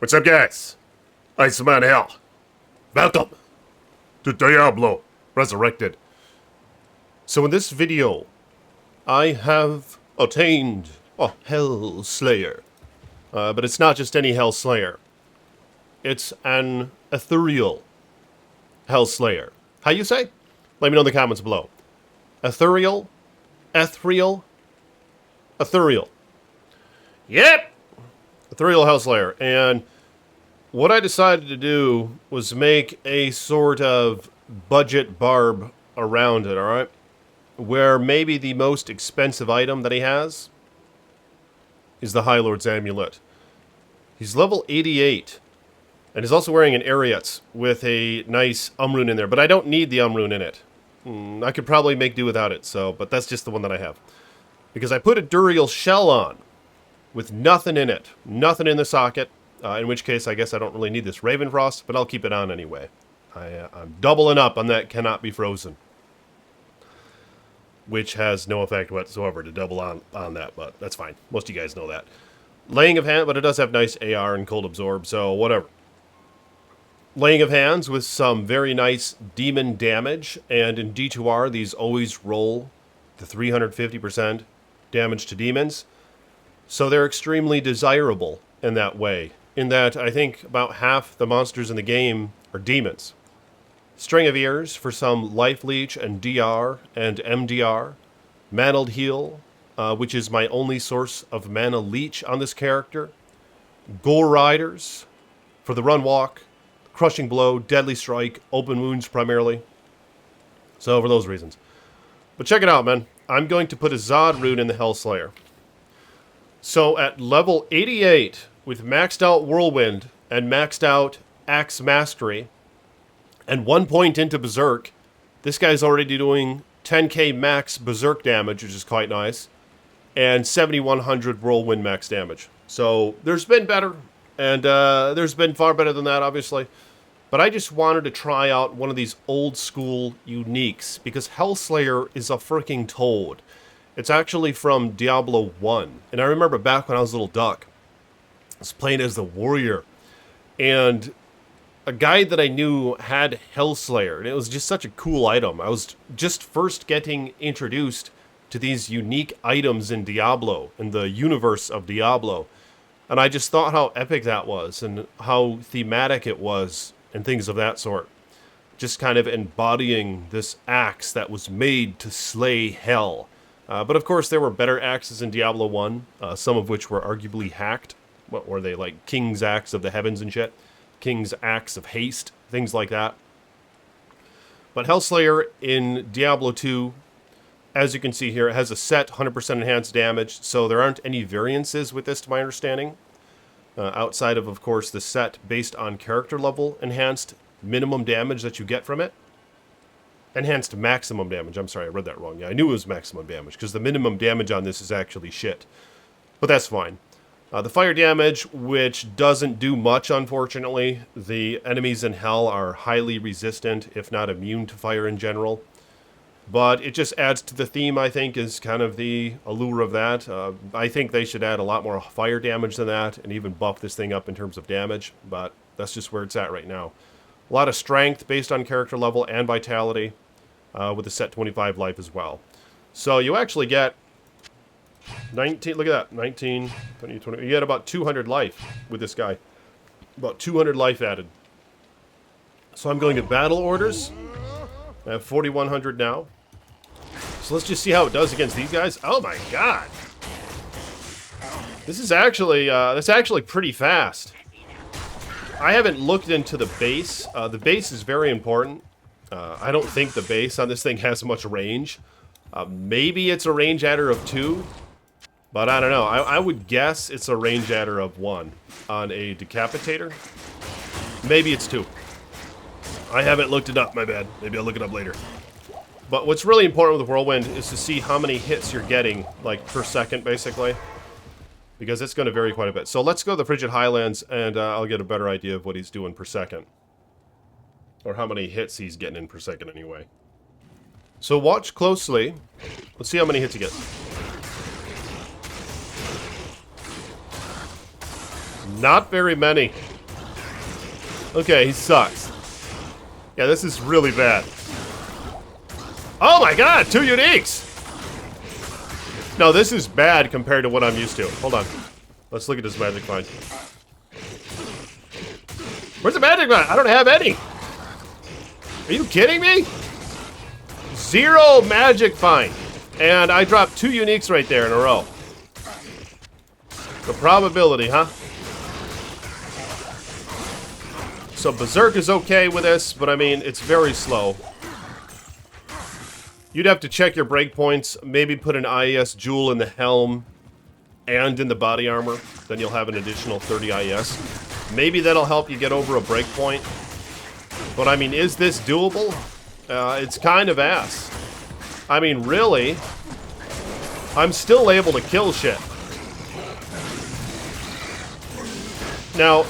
What's up, guys? Iceman Hell. Welcome to Diablo Resurrected. So in this video, I have attained a Hellslayer. But it's not just any Hellslayer. It's an ethereal Hellslayer. How you say? Let me know in the comments below. Ethereal? Ethereal? Ethereal. Yep! Ethereal Hellslayer. And what I decided to do was make a sort of budget barb around it, alright? Where maybe the most expensive item that he has is the High Lord's Amulet. He's level 88. And he's also wearing an Ariat with a nice Umrune in there. But I don't need the Umrune in it. I could probably make do without it, but that's just the one that I have. Because I put a Duriel shell on with nothing in it. Nothing in the socket. In which case, I guess I don't really need this Ravenfrost, but I'll keep it on anyway. I'm doubling up on that cannot be frozen. Which has no effect whatsoever to double on that, but that's fine. Most of you guys know that. Laying of Hand, but it does have nice AR and Cold Absorb, so whatever. Laying of Hands with some very nice demon damage, and in D2R, these always roll the 350% damage to demons. So they're extremely desirable in that way, in that I think about half the monsters in the game are demons. String of Ears for some Life Leech and DR and MDR. Mantled Heal, which is my only source of mana leech on this character. Gore Riders for the Run Walk. Crushing Blow, Deadly Strike, Open Wounds primarily. So for those reasons. But check it out, man. I'm going to put a Zod rune in the Hellslayer. So at level 88, with maxed out Whirlwind and maxed out Axe Mastery, and 1 point into Berserk, this guy's already doing 10k max Berserk damage, which is quite nice, and 7100 Whirlwind max damage. So there's been better, and there's been far better than that, obviously. But I just wanted to try out one of these old school uniques, because Hellslayer is a freaking toad. It's actually from Diablo 1. And I remember back when I was a little duck, I was playing as the warrior. And a guy that I knew had Hellslayer, and it was just such a cool item. I was just first getting introduced to these unique items in Diablo, in the universe of Diablo. And I just thought how epic that was, and how thematic it was, and things of that sort. Just kind of embodying this axe that was made to slay hell. But of course there were better axes in Diablo 1, some of which were arguably hacked. What were they, like King's Axe of the Heavens and shit? King's Axe of Haste, things like that. But Hellslayer in Diablo 2, as you can see here, it has a set 100% enhanced damage, so there aren't any variances with this to my understanding. Outside of course, the set based on character level enhanced minimum damage that you get from it. Enhanced maximum damage. I'm sorry, I read that wrong. Yeah, I knew it was maximum damage, because the minimum damage on this is actually shit. But that's fine. The fire damage, which doesn't do much, unfortunately. The enemies in Hell are highly resistant, if not immune to fire in general. But it just adds to the theme, I think, is kind of the allure of that. I think they should add a lot more fire damage than that, and even buff this thing up in terms of damage, but that's just where it's at right now. A lot of strength based on character level and vitality, with a set 25 life as well. So you actually get 19, look at that, 19, 20, 20, you get about 200 life with this guy. About 200 life added. So I'm going to battle orders. I have 4,100 now. So let's just see how it does against these guys. Oh my god! This is actually, that's actually pretty fast. I haven't looked into the base. The base is very important. I don't think the base on this thing has much range. Maybe it's a range adder of 2. But I don't know. I would guess it's a range adder of 1 on a Decapitator. Maybe it's 2. I haven't looked it up, my bad. Maybe I'll look it up later. But what's really important with Whirlwind is to see how many hits you're getting, like, per second, basically. Because it's going to vary quite a bit. So let's go to the Frigid Highlands, and I'll get a better idea of what he's doing per second. Or how many hits he's getting in per second, anyway. So watch closely. Let's see how many hits he gets. Not very many. Okay, he sucks. Yeah, this is really bad. Oh my god, 2 uniques! No, this is bad compared to what I'm used to. Hold on. Let's look at this magic find. Where's the magic find? I don't have any. Are you kidding me? 0 magic find. And I dropped 2 uniques right there in a row. The probability, huh? So Berserk is okay with this, but I mean, it's very slow. You'd have to check your breakpoints, maybe put an IES jewel in the helm and in the body armor. Then you'll have an additional 30 IES. Maybe that'll help you get over a breakpoint. But I mean, is this doable? It's kind of ass. I mean, really, I'm still able to kill shit. Now,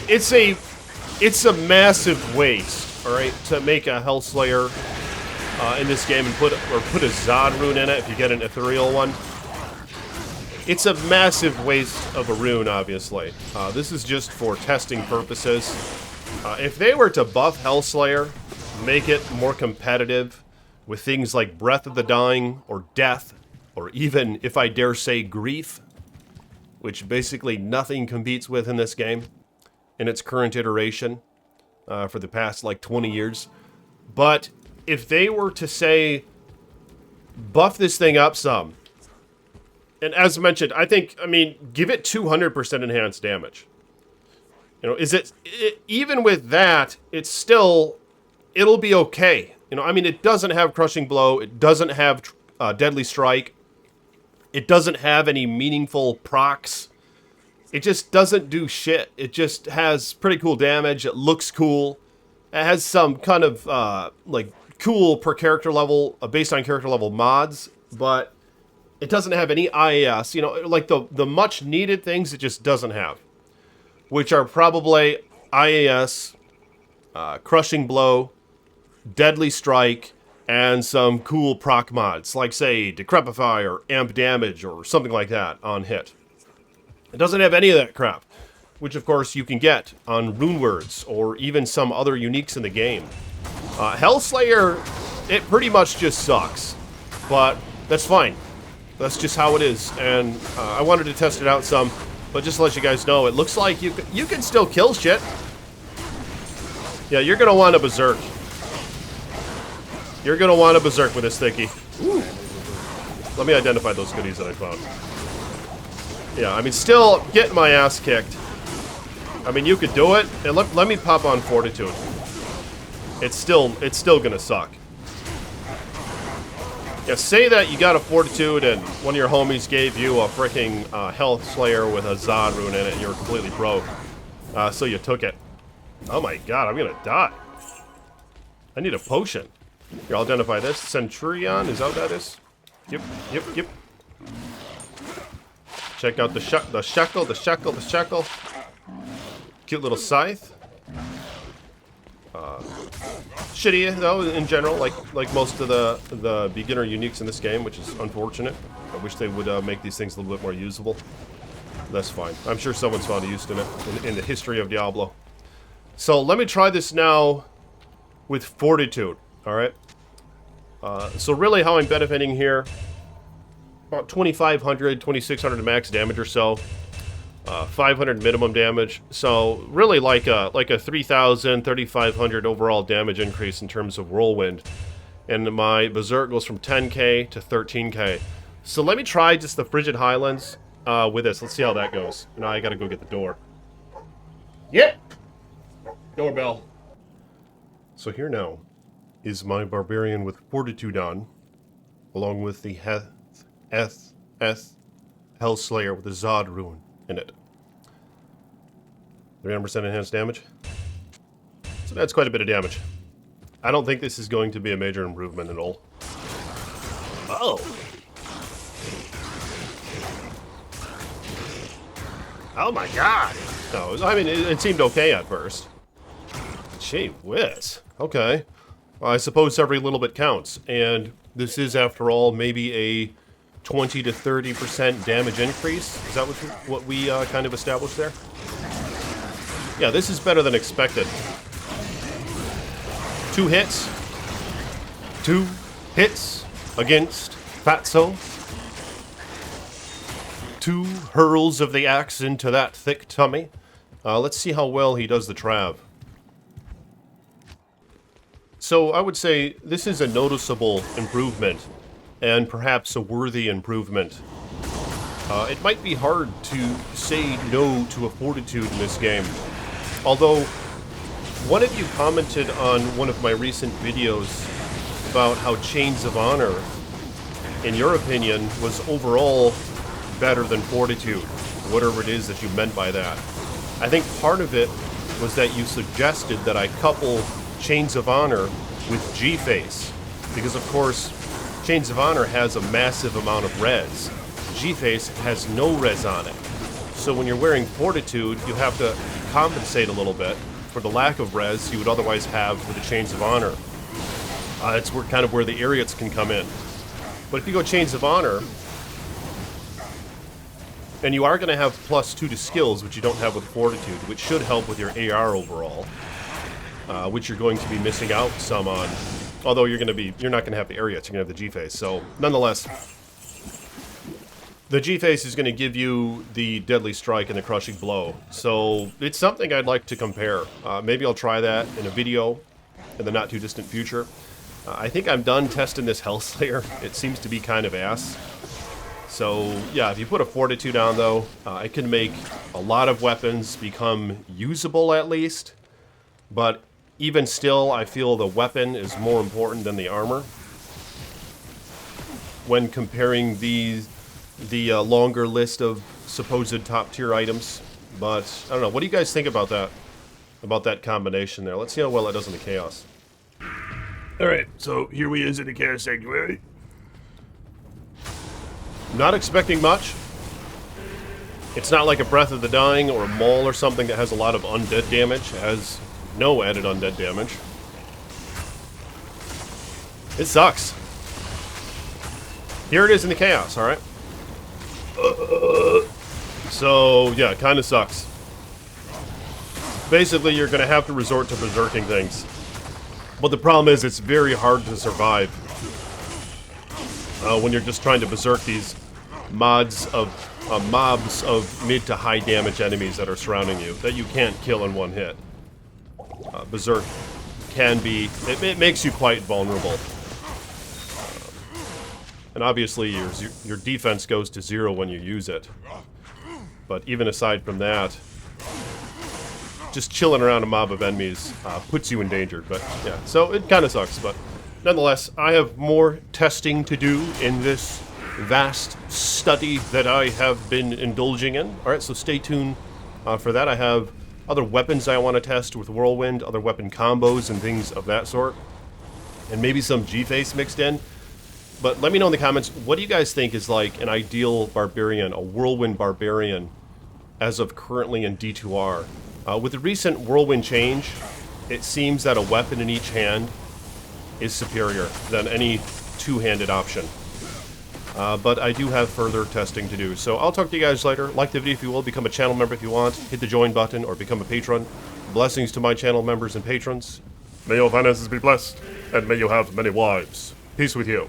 it's a massive waste, all right, to make a Hellslayer in this game and put a Zod rune in it if you get an ethereal one. It's a massive waste of a rune, obviously. This is just for testing purposes. If they were to buff Hellslayer, make it more competitive with things like Breath of the Dying or Death, or even, if I dare say, Grief, which basically nothing competes with in this game in its current iteration for the past, like, 20 years. But if they were to, say, buff this thing up some, and as mentioned, I mean, give it 200% enhanced damage. You know, even with that, it'll be okay. You know, I mean, it doesn't have Crushing Blow, it doesn't have Deadly Strike, it doesn't have any meaningful procs. It just doesn't do shit. It just has pretty cool damage. It looks cool. It has some kind of, like, cool per character level, based on character level mods, but it doesn't have any IAS. You know, like the much needed things it just doesn't have, which are probably IAS, Crushing Blow, Deadly Strike, and some cool proc mods, like, say, Decrepify or Amp Damage or something like that on hit. It doesn't have any of that crap, which, of course, you can get on Rune Words or even some other uniques in the game. Hellslayer, it pretty much just sucks, but that's fine. That's just how it is, and I wanted to test it out some, but just to let you guys know, it looks like you can still kill shit. Yeah, you're going to want a Berserk. You're going to want a Berserk with this thickie. Ooh. Let me identify those goodies that I found. Yeah, I mean, still getting my ass kicked. I mean, you could do it, and let me pop on Fortitude. It's still gonna suck. Yeah, say that you got a Fortitude and one of your homies gave you a freaking Hellslayer with a Zod rune in it and you were completely broke. So you took it. Oh my god, I'm gonna die. I need a potion. Here, I'll identify this. Centurion, is that what that is? Yep. Check out the shekel. Cute little scythe. Shitty though in general, like most of the beginner uniques in this game, which is unfortunate. I wish they would make these things a little bit more usable. That's fine. I'm sure someone's found a use in it in the history of Diablo. So let me try this now with Fortitude. All right. So really, how I'm benefiting here, about 2,500, 2,600 max damage or so. 500 minimum damage, so really like a 3,000, 3,500 overall damage increase in terms of whirlwind. And my Berserk goes from 10k to 13k. So let me try just the Frigid Highlands with this. Let's see how that goes. Now I gotta go get the door. Yep! Doorbell. So here now is my Barbarian with Fortitude on, along with the Eth HELLSLAYER with the Zod rune in it. 300% enhanced damage. So that's quite a bit of damage. I don't think this is going to be a major improvement at all. Oh! Oh my god! No, I mean, it seemed okay at first. Gee whiz. Okay. Well, I suppose every little bit counts. And this is, after all, maybe a 20 to 30% damage increase. Is that what we kind of established there? yeah, this is better than expected. 2 hits. 2 hits against Fatso. 2 hurls of the axe into that thick tummy. Let's see how well he does the trav. So I would say this is a noticeable improvement, and perhaps a worthy improvement. It might be hard to say no to a fortitude in this game. Although, one of you commented on one of my recent videos about how Chains of Honor, in your opinion, was overall better than fortitude, whatever it is that you meant by that. I think part of it was that you suggested that I couple Chains of Honor with G-Face, because of course Chains of Honor has a massive amount of res. G-Face has no res on it. So when you're wearing Fortitude, you have to compensate a little bit for the lack of res you would otherwise have with the Chains of Honor. It's kind of where the Ariots can come in. But if you go Chains of Honor, and you are going to have +2 to skills, which you don't have with Fortitude, which should help with your AR overall, which you're going to be missing out some on. Although you're not going to have the Ariots, you're going to have the G-Face. So nonetheless, the G-Face is going to give you the Deadly Strike and the Crushing Blow. So it's something I'd like to compare. Maybe I'll try that in a video in the not too distant future. I think I'm done testing this Hellslayer. It seems to be kind of ass. So yeah, if you put a Fortitude on though, it can make a lot of weapons become usable at least. But even still, I feel the weapon is more important than the armor when comparing the longer list of supposed top-tier items. But I don't know. What do you guys think about that? About that combination there? Let's see how well it does in the Chaos. Alright, so here we is in the Chaos Sanctuary. Not expecting much. It's not like a Breath of the Dying or a Maul or something that has a lot of undead damage. It has no added undead damage. It sucks. Here it is in the Chaos, alright? So, yeah, it kind of sucks. Basically, you're going to have to resort to berserking things. But the problem is, it's very hard to survive when you're just trying to berserk these mobs of mid to high damage enemies that are surrounding you that you can't kill in one hit. Berserk can be, it makes you quite vulnerable. And obviously your defense goes to 0 when you use it. But even aside from that, just chilling around a mob of enemies puts you in danger. But yeah, so it kind of sucks. But nonetheless, I have more testing to do in this vast study that I have been indulging in. Alright, so stay tuned for that. I have other weapons I want to test with Whirlwind, other weapon combos and things of that sort. And maybe some G-Face mixed in. But let me know in the comments, what do you guys think is like an ideal Barbarian, a Whirlwind Barbarian, as of currently in D2R? With the recent Whirlwind change, it seems that a weapon in each hand is superior than any two-handed option. But I do have further testing to do. So I'll talk to you guys later. Like the video if you will, become a channel member if you want, hit the join button, or become a patron. Blessings to my channel members and patrons. May your finances be blessed, and may you have many wives. Peace with you.